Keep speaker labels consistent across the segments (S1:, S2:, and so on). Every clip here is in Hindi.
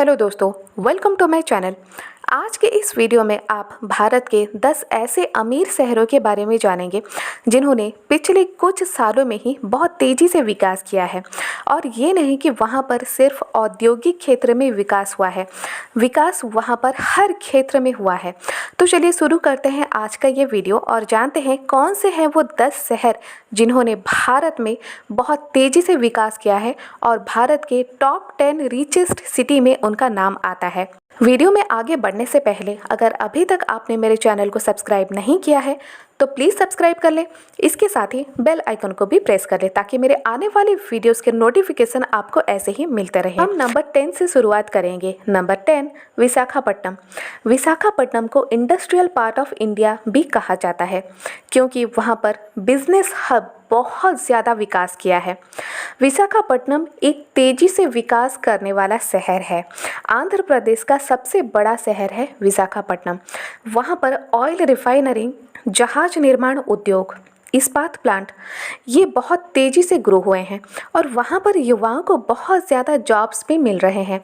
S1: हेलो दोस्तों, वेलकम टू माय चैनल। आज के इस वीडियो में आप भारत के 10 ऐसे अमीर शहरों के बारे में जानेंगे जिन्होंने पिछले कुछ सालों में ही बहुत तेज़ी से विकास किया है। और ये नहीं कि वहाँ पर सिर्फ औद्योगिक क्षेत्र में विकास हुआ है, विकास वहाँ पर हर क्षेत्र में हुआ है। तो चलिए शुरू करते हैं आज का ये वीडियो और जानते हैं कौन से हैं वो 10 शहर जिन्होंने भारत में बहुत तेज़ी से विकास किया है और भारत के टॉप 10 रिचेस्ट सिटी में उनका नाम आता है। वीडियो में आगे बढ़ने से पहले अगर अभी तक आपने मेरे चैनल को सब्सक्राइब नहीं किया है तो प्लीज़ सब्सक्राइब कर लें। इसके साथ ही बेल आइकन को भी प्रेस कर लें ताकि मेरे आने वाले वीडियोस के नोटिफिकेशन आपको ऐसे ही मिलते रहे। हम नंबर 10 से शुरुआत करेंगे। नंबर 10 विशाखापट्टनम। विशाखापट्टनम को इंडस्ट्रियल पार्ट ऑफ इंडिया भी कहा जाता है क्योंकि वहाँ पर बिजनेस हब बहुत ज़्यादा विकास किया है। विशाखापट्टनम एक तेज़ी से विकास करने वाला शहर है। आंध्र प्रदेश का सबसे बड़ा शहर है विशाखापट्टनम। वहाँ पर ऑयल रिफाइनरी, जहाज निर्माण उद्योग, इस्पात प्लांट ये बहुत तेज़ी से ग्रो हुए हैं और वहाँ पर युवाओं को बहुत ज़्यादा जॉब्स भी मिल रहे हैं।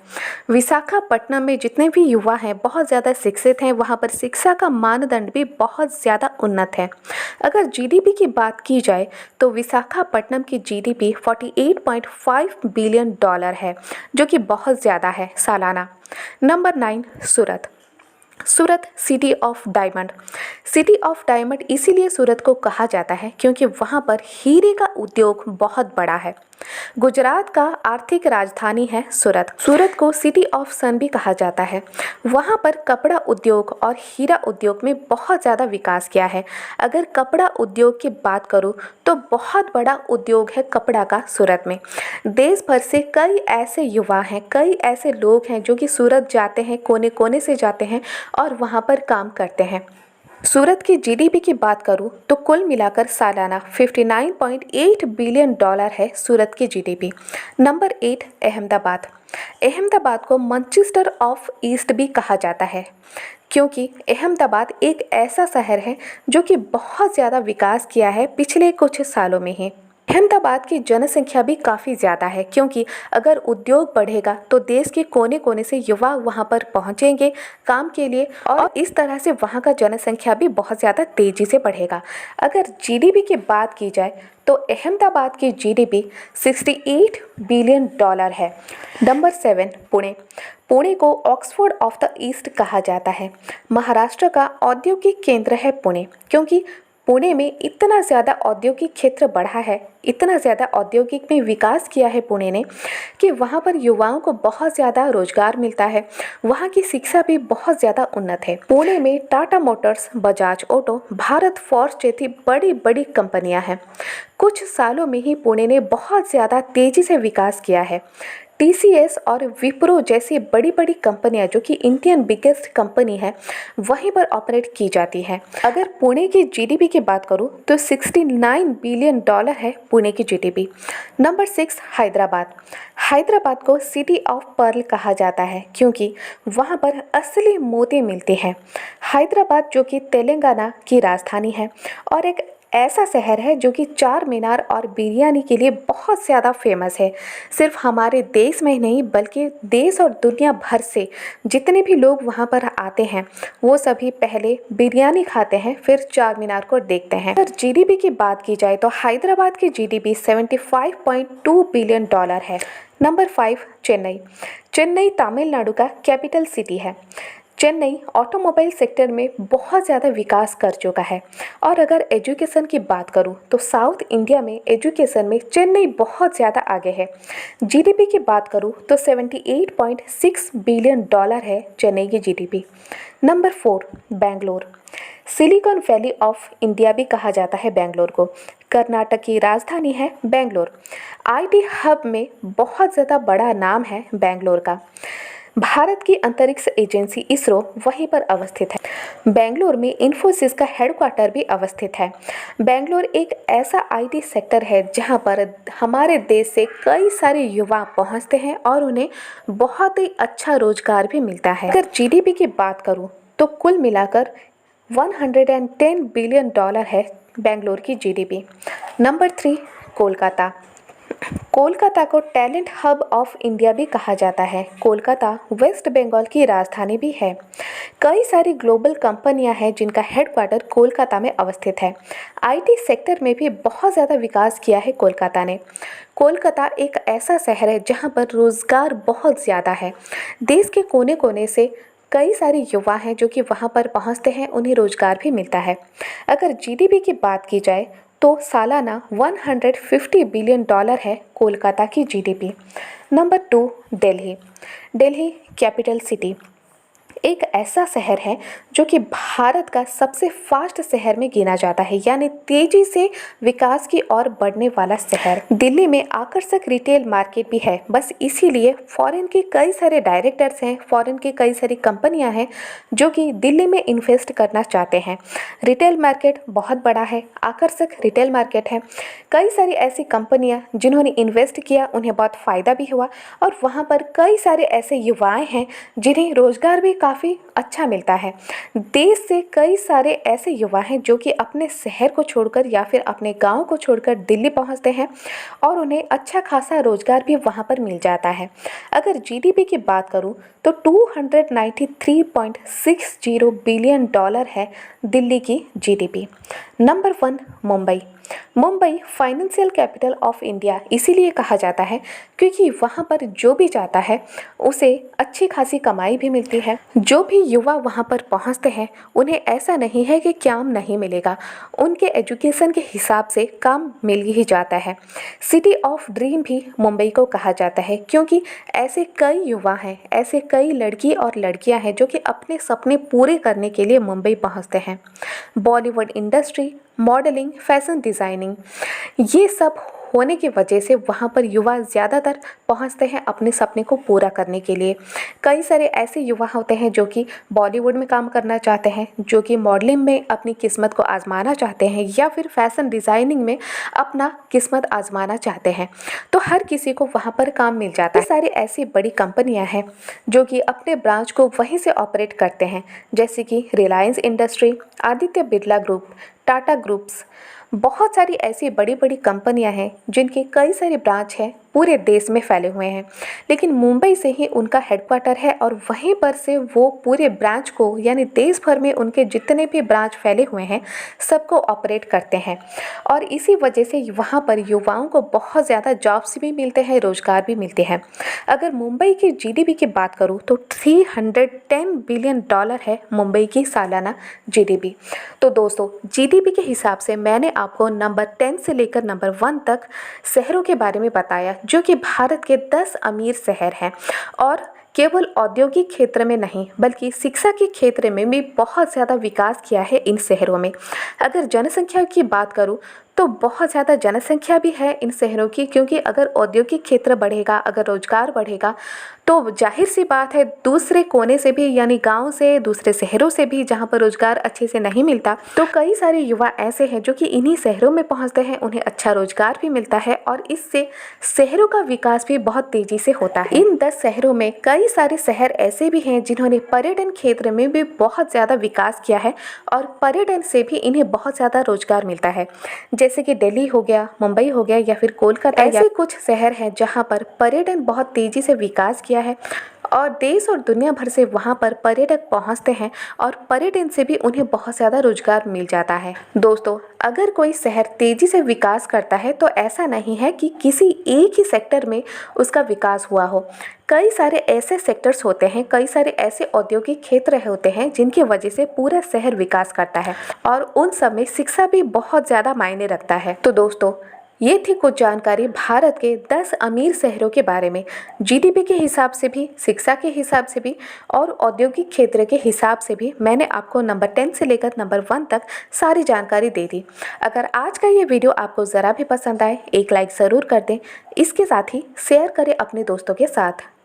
S1: विशाखापट्टनम में जितने भी युवा हैं बहुत ज़्यादा शिक्षित हैं। वहाँ पर शिक्षा का मानदंड भी बहुत ज़्यादा उन्नत है। अगर जीडीपी की बात की जाए तो विशाखापट्टनम की जीडीपी 48.5 बिलियन डॉलर है जो कि बहुत ज़्यादा है सालाना। Number 9 Surat. Surat city of diamond. City of diamond इसीलिए सूरत को कहा जाता है क्योंकि वहाँ पर हीरे का उद्योग बहुत बड़ा है। गुजरात का आर्थिक राजधानी है सूरत। सूरत को सिटी ऑफ सन भी कहा जाता है। वहाँ पर कपड़ा उद्योग और हीरा उद्योग में बहुत ज़्यादा विकास किया है। अगर कपड़ा उद्योग की बात करूँ तो बहुत बड़ा उद्योग है कपड़ा का सूरत में। देश भर से कई ऐसे युवा हैं, कई ऐसे लोग हैं जो कि सूरत जाते हैं, कोने कोने से जाते हैं और वहाँ पर काम करते हैं। सूरत की जीडीपी की बात करूं तो कुल मिलाकर सालाना 59.8 बिलियन डॉलर है सूरत की जीडीपी। नंबर 8 अहमदाबाद। अहमदाबाद को मैनचेस्टर ऑफ ईस्ट भी कहा जाता है क्योंकि अहमदाबाद एक ऐसा शहर है जो कि बहुत ज़्यादा विकास किया है पिछले कुछ सालों में ही। अहमदाबाद की जनसंख्या भी काफ़ी ज़्यादा है क्योंकि अगर उद्योग बढ़ेगा तो देश के कोने कोने से युवा वहाँ पर पहुँचेंगे काम के लिए और इस तरह से वहाँ का जनसंख्या भी बहुत ज़्यादा तेज़ी से बढ़ेगा। अगर जीडीपी की बात की जाए तो अहमदाबाद की जीडीपी 68 बिलियन डॉलर है। नंबर 7 पुणे। पुणे को ऑक्सफोर्ड ऑफ द ईस्ट कहा जाता है। महाराष्ट्र का औद्योगिक केंद्र है पुणे क्योंकि पुणे में इतना ज़्यादा औद्योगिक क्षेत्र बढ़ा है, इतना ज़्यादा औद्योगिक में विकास किया है पुणे ने कि वहाँ पर युवाओं को बहुत ज़्यादा रोजगार मिलता है। वहाँ की शिक्षा भी बहुत ज़्यादा उन्नत है। पुणे में Tata Motors, Bajaj auto, Bharat forge जैसी बड़ी बड़ी कंपनियाँ हैं। कुछ सालों में ही पुणे ने बहुत ज़्यादा तेज़ी से विकास किया है। टीसीएस और विप्रो जैसी बड़ी बड़ी कंपनियां जो कि इंडियन बिगेस्ट कंपनी है वहीं पर ऑपरेट की जाती है। अगर पुणे की जीडीपी की बात करूं तो 69 बिलियन डॉलर है पुणे की जीडीपी। नंबर 6 हैदराबाद। हैदराबाद को सिटी ऑफ पर्ल कहा जाता है क्योंकि वहां पर असली मोती मिलते हैं। हैदराबाद जो कि तेलंगाना की राजधानी है और एक ऐसा शहर है जो कि चार मीनार और बिरयानी के लिए बहुत ज़्यादा फेमस है। सिर्फ हमारे देश में ही नहीं बल्कि देश और दुनिया भर से जितने भी लोग वहाँ पर आते हैं वो सभी पहले बिरयानी खाते हैं फिर चार मीनार को देखते हैं। अगर जीडीपी की बात की जाए तो हैदराबाद की जीडीपी 75.2 बिलियन डॉलर है। नंबर 5 चेन्नई। चेन्नई तमिलनाडु का कैपिटल सिटी है। चेन्नई ऑटोमोबाइल सेक्टर में बहुत ज़्यादा विकास कर चुका है और अगर एजुकेशन की बात करूं तो साउथ इंडिया में एजुकेशन में चेन्नई बहुत ज़्यादा आगे है। जीडीपी की बात करूं तो 78.6 बिलियन डॉलर है चेन्नई की GDP. Number 4 Bangalore. Silicon valley of India भी कहा जाता है बेंगलोर को। कर्नाटक की राजधानी है बेंगलोर। आईटी हब में बहुत ज़्यादा बड़ा नाम है बेंगलोर का। भारत की अंतरिक्ष एजेंसी इसरो वहीं पर अवस्थित है। बेंगलोर में इन्फोसिस का हेडक्वार्टर भी अवस्थित है। बेंगलोर एक ऐसा आईटी सेक्टर है जहां पर हमारे देश से कई सारे युवा पहुंचते हैं और उन्हें बहुत ही अच्छा रोजगार भी मिलता है। अगर जीडीपी की बात करूं तो कुल मिलाकर 110 बिलियन डॉलर है बेंगलोर की जीडीपी। नंबर 3 कोलकाता। कोलकाता को टैलेंट हब ऑफ इंडिया भी कहा जाता है। कोलकाता वेस्ट बंगाल की राजधानी भी है। कई सारी ग्लोबल कंपनियां हैं जिनका हेडक्वार्टर कोलकाता में अवस्थित है। आईटी सेक्टर में भी बहुत ज़्यादा विकास किया है कोलकाता ने। कोलकाता एक ऐसा शहर है जहां पर रोज़गार बहुत ज़्यादा है। देश के कोने कोने से कई सारे युवा हैं जो कि वहां पर पहुंचते हैं, उन्हें रोज़गार भी मिलता है। अगर जीडीपी की बात की जाए तो सालाना 150 बिलियन डॉलर है कोलकाता की GDP. Number 2, Delhi. Delhi capital city एक ऐसा शहर है जो कि भारत का सबसे फास्ट शहर में गिना जाता है, यानी तेजी से विकास की ओर बढ़ने वाला शहर। दिल्ली में आकर्षक रिटेल मार्केट भी है। बस इसीलिए फॉरेन के कई सारे डायरेक्टर्स हैं, फॉरेन की कई सारी कंपनियां हैं जो कि दिल्ली में इन्वेस्ट करना चाहते हैं। रिटेल मार्केट बहुत बड़ा है, आकर्षक रिटेल मार्केट है। कई सारी ऐसी कंपनियां जिन्होंने इन्वेस्ट किया, उन्हें बहुत फ़ायदा भी हुआ और वहाँ पर कई सारे ऐसे युवाएँ हैं जिन्हें रोज़गार भी काफ़ी अच्छा मिलता है। देश से कई सारे ऐसे युवा हैं जो कि अपने शहर को छोड़कर या फिर अपने गांव को छोड़कर दिल्ली पहुंचते हैं और उन्हें अच्छा खासा रोज़गार भी वहां पर मिल जाता है। अगर जीडीपी की बात करूं तो 293.60 बिलियन डॉलर है दिल्ली की GDP. Number 1, Mumbai. Mumbai financial capital of India इसीलिए कहा जाता है क्योंकि वहाँ पर जो भी जाता है उसे अच्छी खासी कमाई भी मिलती है। जो भी युवा वहाँ पर पहुँचते हैं उन्हें ऐसा नहीं है कि काम नहीं मिलेगा, उनके एजुकेशन के हिसाब से काम मिल ही जाता है। सिटी ऑफ ड्रीम भी मुंबई को कहा जाता है क्योंकि ऐसे कई युवा हैं, ऐसे कई लड़की और लड़कियाँ हैं जो कि अपने सपने पूरे करने के लिए मुंबई पहुँचते हैं। Bollywood industry, modelling, fashion designing, ये सब होने की वजह से वहाँ पर युवा ज़्यादातर पहुँचते हैं अपने सपने को पूरा करने के लिए। कई सारे ऐसे युवा होते हैं जो कि बॉलीवुड में काम करना चाहते हैं, जो कि मॉडलिंग में अपनी किस्मत को आजमाना चाहते हैं या फिर फैशन डिज़ाइनिंग में अपना किस्मत आजमाना चाहते हैं। तो हर किसी को वहाँ पर काम मिल जाता है। सारी ऐसी बड़ी कंपनियाँ हैं जो कि अपने ब्रांच को वहीं से ऑपरेट करते हैं, जैसे कि Reliance industry, Aditya Birla group, Tata groups. बहुत सारी ऐसी बड़ी बड़ी कंपनियां हैं जिनके कई सारे ब्रांच हैं, पूरे देश में फैले हुए हैं, लेकिन मुंबई से ही उनका हेडक्वार्टर है और वहीं पर से वो पूरे ब्रांच को, यानी देश भर में उनके जितने भी ब्रांच फैले हुए हैं सबको ऑपरेट करते हैं। और इसी वजह से वहाँ पर युवाओं को बहुत ज़्यादा जॉब्स भी मिलते हैं, रोज़गार भी मिलते हैं। अगर मुंबई की जीडीपी की बात करूँ तो 310 बिलियन डॉलर है मुंबई की सालाना जीडीपी। तो दोस्तों, जीडीपी के हिसाब से मैंने आपको नंबर 10 से लेकर नंबर 1 तक शहरों के बारे में बताया जो कि भारत के 10 अमीर शहर हैं और केवल औद्योगिक क्षेत्र में नहीं बल्कि शिक्षा के क्षेत्र में भी बहुत ज़्यादा विकास किया है इन शहरों में। अगर जनसंख्या की बात करूँ तो बहुत ज़्यादा जनसंख्या भी है इन शहरों की, क्योंकि अगर औद्योगिक क्षेत्र बढ़ेगा, अगर रोजगार बढ़ेगा तो जाहिर सी बात है दूसरे कोने से भी, यानी गांव से, दूसरे शहरों से भी जहां पर रोजगार अच्छे से नहीं मिलता, तो कई सारे युवा ऐसे हैं जो कि इन्हीं शहरों में पहुंचते हैं, उन्हें अच्छा रोजगार भी मिलता है और इससे शहरों का विकास भी बहुत तेजी से होता है। इन 10 शहरों में कई सारे शहर ऐसे भी हैं जिन्होंने पर्यटन क्षेत्र में भी बहुत ज़्यादा विकास किया है और पर्यटन से भी इन्हें बहुत ज़्यादा रोजगार मिलता है, जैसे कि दिल्ली हो गया, मुंबई हो गया या फिर कोलकाता। ऐसे कुछ शहर हैं जहां पर पर्यटन बहुत तेजी से विकास किया है और देश और दुनिया भर से वहां पर पर्यटक पहुंचते हैं और पर्यटन से भी उन्हें बहुत ज़्यादा रोजगार मिल जाता है। दोस्तों, अगर कोई शहर तेजी से विकास करता है तो ऐसा नहीं है कि किसी एक ही सेक्टर में उसका विकास हुआ हो। कई सारे ऐसे सेक्टर्स होते हैं, कई सारे ऐसे औद्योगिक क्षेत्र होते हैं जिनकी वजह से पूरा शहर विकास करता है और उन सब में शिक्षा भी बहुत ज़्यादा मायने रखता है। तो दोस्तों, ये थी कुछ जानकारी भारत के 10 अमीर शहरों के बारे में, जीडीपी के हिसाब से भी, शिक्षा के हिसाब से भी और औद्योगिक क्षेत्र के हिसाब से भी। मैंने आपको नंबर 10 से लेकर नंबर 1 तक सारी जानकारी दे दी। अगर आज का ये वीडियो आपको ज़रा भी पसंद आए, एक लाइक ज़रूर कर दें, इसके साथ ही शेयर करें अपने दोस्तों के साथ।